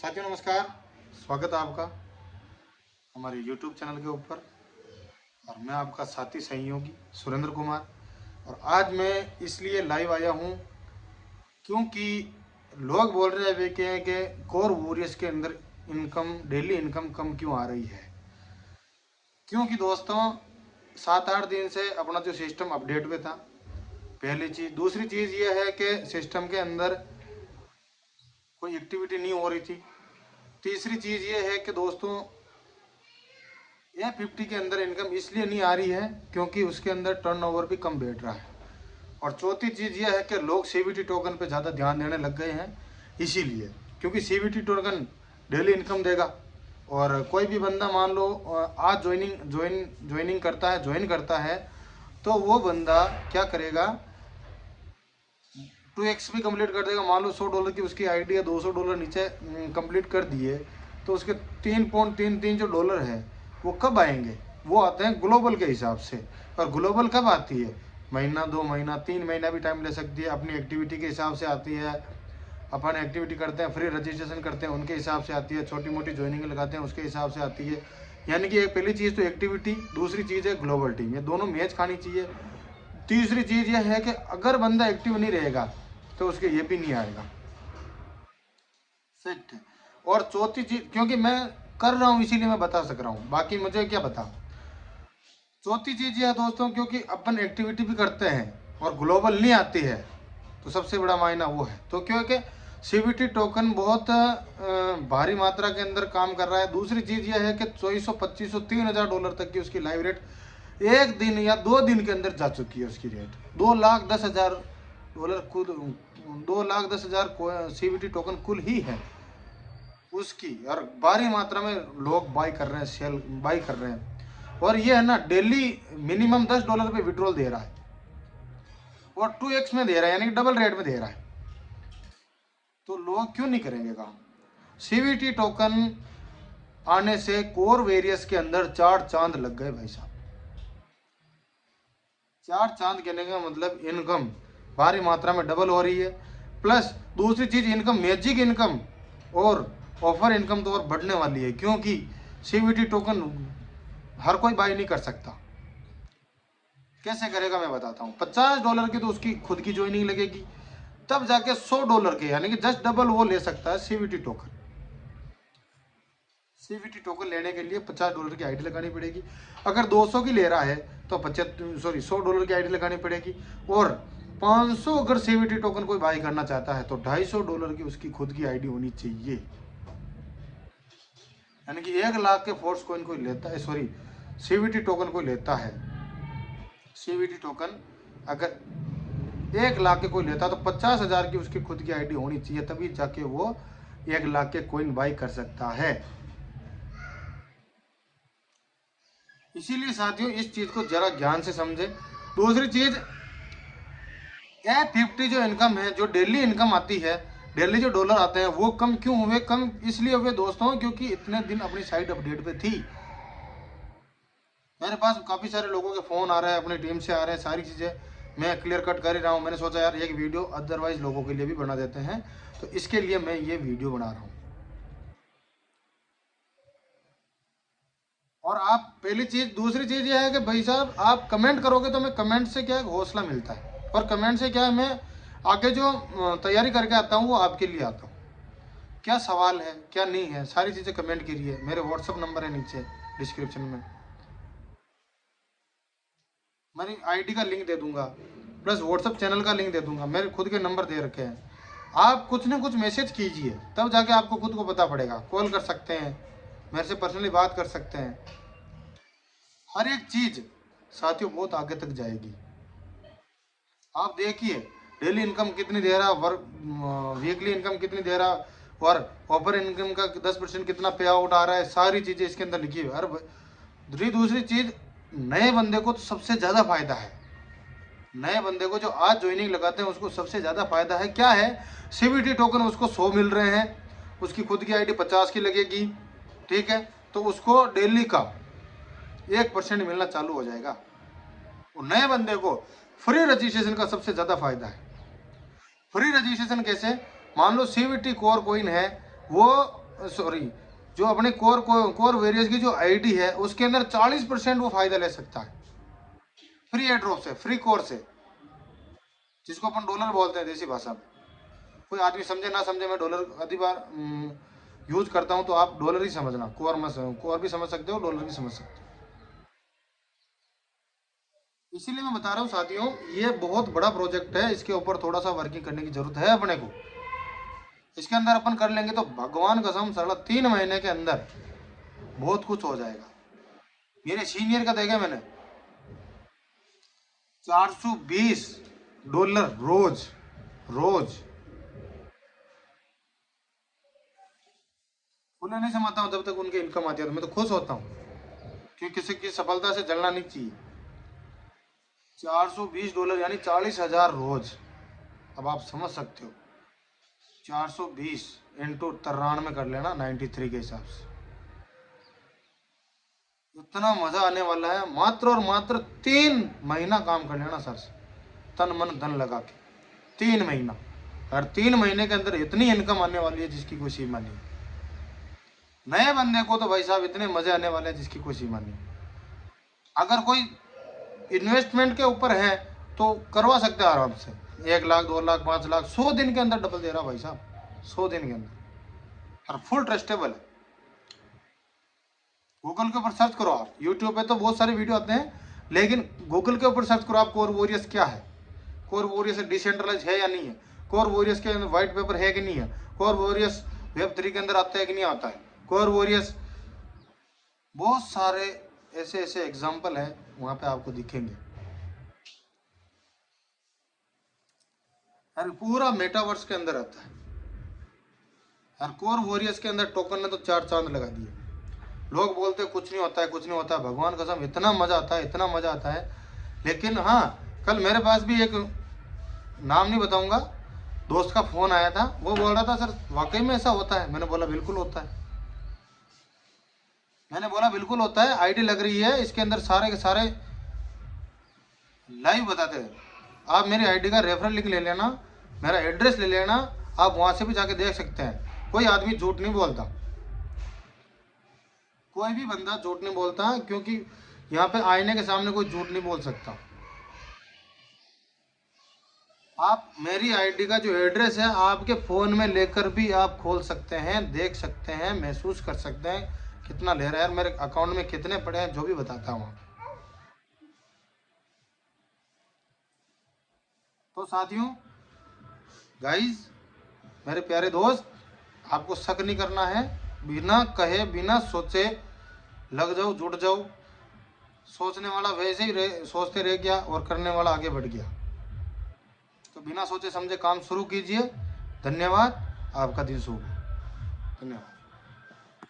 साथियों नमस्कार। स्वागत है आपका हमारे YouTube चैनल के ऊपर। और मैं आपका साथी सहयोगी सुरेंद्र कुमार। और आज मैं इसलिए लाइव आया हूँ क्योंकि लोग बोल रहे हैं कि कोर वॉरियर्स के अंदर इनकम डेली इनकम कम क्यों आ रही है। क्योंकि दोस्तों 7-8 दिन से अपना जो सिस्टम अपडेट पे था, पहली चीज़। दूसरी चीज़ ये है कि सिस्टम के अंदर कोई एक्टिविटी नहीं हो रही थी। तीसरी चीज़ ये है कि दोस्तों F50 के अंदर इनकम इसलिए नहीं आ रही है क्योंकि उसके अंदर टर्नओवर भी कम बैठ रहा है। और चौथी चीज़ यह है कि लोग CVT टोकन पे ज़्यादा ध्यान देने लग गए हैं, इसीलिए क्योंकि CVT टोकन डेली इनकम देगा। और कोई भी बंदा मान लो आज ज्वाइन करता है तो वो बंदा क्या करेगा, 2x भी कंप्लीट कर देगा। मान लो $100 की उसकी आईडी है, $200 नीचे कंप्लीट कर दिए तो उसके 3.33 जो डॉलर है वो कब आएंगे? वो आते हैं ग्लोबल के हिसाब से। और ग्लोबल कब आती है? महीना, 2 महीना, 3 महीना भी टाइम ले सकती है। अपनी एक्टिविटी के हिसाब से आती है। अपन एक्टिविटी करते हैं, फ्री रजिस्ट्रेशन करते हैं, उनके हिसाब से आती है। छोटी मोटी ज्वाइनिंग लगाते हैं, उसके हिसाब से आती है। यानी कि एक पहली चीज़ तो एक्टिविटी, दूसरी चीज़ है ग्लोबल टीम। ये दोनों मैच खानी चाहिए। तीसरी चीज़ यह है कि अगर बंदा एक्टिव नहीं रहेगा तो उसके ये भी नहीं आएगा। सेट है। और चौथी चीज, क्योंकि मैं कर रहा हूं इसीलिए मैं बता सक रहा हूं, बाकी मुझे क्या बता। चौथी चीज यह है दोस्तों, क्योंकि अपन एक्टिविटी भी करते हैं और ग्लोबल नहीं आती है तो सबसे बड़ा मायना वो है। तो क्योंकि CVT टोकन बहुत भारी मात्रा के अंदर काम कर रहा है। दूसरी चीज यह है कि 2400, 2500, $3000 तक की उसकी लाइव रेट एक दिन या 2 दिन के अंदर जा चुकी है। उसकी रेट $2,10,000 कुल, 2,10,000 CVT टोकन कुल ही है उसकी। और भारी मात्रा में लोग बाई कर रहे हैं, सेल बाई कर रहे हैं। और ये है ना, डेली मिनिमम $10 पे विड्रॉल दे रहा है और 2x में दे रहा है, यानी कि डबल रेट में दे रहा है। तो लोग क्यों नहीं करेंगे काम? CVT टोकन आने से कोर वेरियस के अंदर 4 चांद लग गए भाई साहब। 4 चांद कहने का मतलब इनकम भारी मात्रा में डबल हो रही है। प्लस दूसरी चीज, इनकम, मैजिक इनकम और ऑफर इनकम तो और बढ़ने वाली है। क्योंकि CVT टोकन हर कोई बाई नहीं कर सकता। कैसे करेगा मैं बताता हूँ। $50 की तो उसकी खुद की ज्वाइनिंग लगेगी, तब जाके $100 के, यानी कि जस्ट डबल वो ले सकता है CVT टोकन। CVT टोकन लेने के लिए $50 की आईडी लगानी पड़ेगी। अगर 200 की ले रहा है तो $100 की आईडी लगानी पड़ेगी। और 500 अगर CVT टोकन कोई बाई करना चाहता है तो $250 की उसकी खुद की आईडी होनी चाहिए। यानी कि 1 लाख के फोर्स कॉइन कोई लेता है, सॉरी CVT टोकन कोई लेता है, CVT टोकन अगर 1 लाख के कोई लेता है तो 50,000 की उसकी खुद की आईडी होनी चाहिए, तभी जाके वो 1 लाख के कॉइन बाई कर सकता है। इसीलिए साथियों इस चीज को जरा ध्यान से समझे। दूसरी चीज, F50 जो इनकम है, जो डेली इनकम आती है, डेली जो डॉलर आते हैं वो कम क्यों हुए? कम इसलिए हुए दोस्तों क्योंकि इतने दिन अपनी साइट अपडेट पे थी। मेरे पास काफ़ी सारे लोगों के फ़ोन आ रहे हैं, अपनी टीम से आ रहे हैं, सारी चीज़ें मैं क्लियर कट कर ही रहा हूँ। मैंने सोचा यार एक वीडियो अदरवाइज लोगों के लिए भी बना देते हैं, तो इसके लिए मैं ये वीडियो बना रहा हूँ। और आप, पहली चीज़। दूसरी चीज़ ये है कि भाई साहब आप कमेंट करोगे तो मैं कमेंट से क्या हौसला मिलता है, और कमेंट से क्या है, मैं आगे जो तैयारी करके आता हूँ वो आपके लिए आता हूँ। क्या सवाल है, क्या नहीं है, सारी चीज़ें कमेंट कीजिए। मेरे व्हाट्सअप नंबर है नीचे डिस्क्रिप्शन में, मैंने आईडी का लिंक दे दूंगा, प्लस व्हाट्सअप चैनल का लिंक दे दूंगा। मेरे खुद के नंबर दे रखे हैं। आप कुछ ना कुछ मैसेज कीजिए, तब जाके आपको खुद को पता पड़ेगा। कॉल कर सकते हैं, मेरे से पर्सनली बात कर सकते हैं। हर एक चीज़ साथियों बहुत आगे तक जाएगी। आप देखिए डेली इनकम कितनी दे रहा, वीकली इनकम कितनी दे रहा, और ऑफर इनकम का 10% कितना पे आउट आ रहा है, सारी चीज़ें इसके अंदर लिखी हुई है। दूसरी चीज़, नए बंदे को तो सबसे ज़्यादा फायदा है। नए बंदे को जो आज ज्वाइनिंग लगाते हैं उसको सबसे ज़्यादा फायदा है। क्या है? CVT टोकन उसको 100 मिल रहे हैं, उसकी खुद की आईडी 50 की लगेगी, ठीक है। तो उसको डेली का 1% मिलना चालू हो जाएगा। और नए बंदे को फ्री रजिस्ट्रेशन का सबसे ज़्यादा फायदा है। फ्री रजिस्ट्रेशन कैसे? मान लो CVT कोर कॉइन है, वो सॉरी, जो अपने कोर वेरियस की जो आईडी है उसके अंदर 40% वो फायदा ले सकता है फ्री एयर ड्रॉप से, फ्री कोर से, जिसको अपन डॉलर बोलते हैं देसी भाषा में। कोई आदमी समझे ना समझे, मैं डॉलर अधिक बार यूज करता हूँ, तो आप डॉलर ही समझना, कोर भी समझ सकते हो, डॉलर भी समझ सकते हो। इसीलिए मैं बता रहा हूँ साथियों, ये बहुत बड़ा प्रोजेक्ट है, इसके ऊपर थोड़ा सा वर्किंग करने की जरूरत है अपने को। इसके अंदर अपन कर लेंगे तो भगवान कसम 3.5 महीने के अंदर बहुत कुछ हो जाएगा। मेरे सीनियर का देखा मैंने, $420 रोज रोज। उन्हें नहीं समझता हूँ, जब तक उनकी इनकम आती है तो मैं तो खुश होता हूँ, क्योंकि किसी की सफलता से जलना नहीं चाहिए। $420 यानी 40,000 रोज। अब आप समझ सकते हो, 420 इंटू 93 कर लेना 93 के हिसाब से। इतना मजा आने वाला है, मात्र और मात्र 3 महीना काम कर लेना सर से, तन मन धन लगा के 3 महीना, और 3 महीने के अंदर इतनी इनकम आने वाली है जिसकी कोई सीमा नहीं। नए बंदे को तो भाई साहब इतने मजे आने वाले हैं जिसकी कोई सीमा नहीं। अगर कोई इन्वेस्टमेंट के ऊपर है तो करवा सकते हैं आराम से, 1 लाख 2 लाख 5 लाख 100 दिन के अंदर डबल दे रहा भाई साहब, 100 दिन के अंदर, और फुल ट्रस्टेबल है। गूगल के ऊपर सर्च करो आप, यूट्यूब पे तो बहुत सारे वीडियो आते हैं, लेकिन गूगल के ऊपर सर्च करो आप, कोर वॉरियर्स क्या है, कोर वॉरियर्स डिसेंट्रलाइज है या नहीं है, कोर वॉरियर्स के अंदर व्हाइट पेपर है कि नहीं है, कोर वॉरियर्स वेब3 के अंदर आता है कि नहीं आता है, कोर वॉरियर्स, बहुत सारे ऐसे ऐसे एग्जाम्पल है वहां पे आपको दिखेंगे। और पूरा मेटावर्स के अंदर आता है, और कोर वॉरियर्स के अंदर टोकन ने तो 4 चांद लगा दिए। लोग बोलते हैं कुछ नहीं होता है, कुछ नहीं होता है, भगवान कसम इतना मजा आता है, इतना मजा आता है। लेकिन हाँ, कल मेरे पास भी एक, नाम नहीं बताऊंगा, दोस्त का फोन आया था, वो बोल रहा था सर वाकई में ऐसा होता है। मैंने बोला बिल्कुल होता है, मैंने बोला बिल्कुल होता है। आईडी लग रही है इसके अंदर, सारे के सारे लाइव बताते हैं। आप मेरी आईडी का रेफरल लिंक ले लेना, मेरा एड्रेस ले लेना, आप वहां से भी जाके देख सकते हैं। कोई आदमी झूठ नहीं बोलता, कोई भी बंदा झूठ नहीं बोलता, क्योंकि यहाँ पे आईने के सामने कोई झूठ नहीं बोल सकता। आप मेरी आईडी का जो एड्रेस है आपके फ़ोन में लेकर भी आप खोल सकते हैं, देख सकते हैं, महसूस कर सकते हैं कितना ले रहा है, मेरे अकाउंट में कितने पड़े हैं, जो भी बताता हूँ। तो साथियों, गाइस, मेरे प्यारे दोस्त, आपको शक नहीं करना है, बिना कहे बिना सोचे लग जाओ, जुट जाओ। सोचने वाला वैसे ही सोचते रह गया और करने वाला आगे बढ़ गया। तो बिना सोचे समझे काम शुरू कीजिए। धन्यवाद, आपका दिन शुभ हो। धन्यवाद।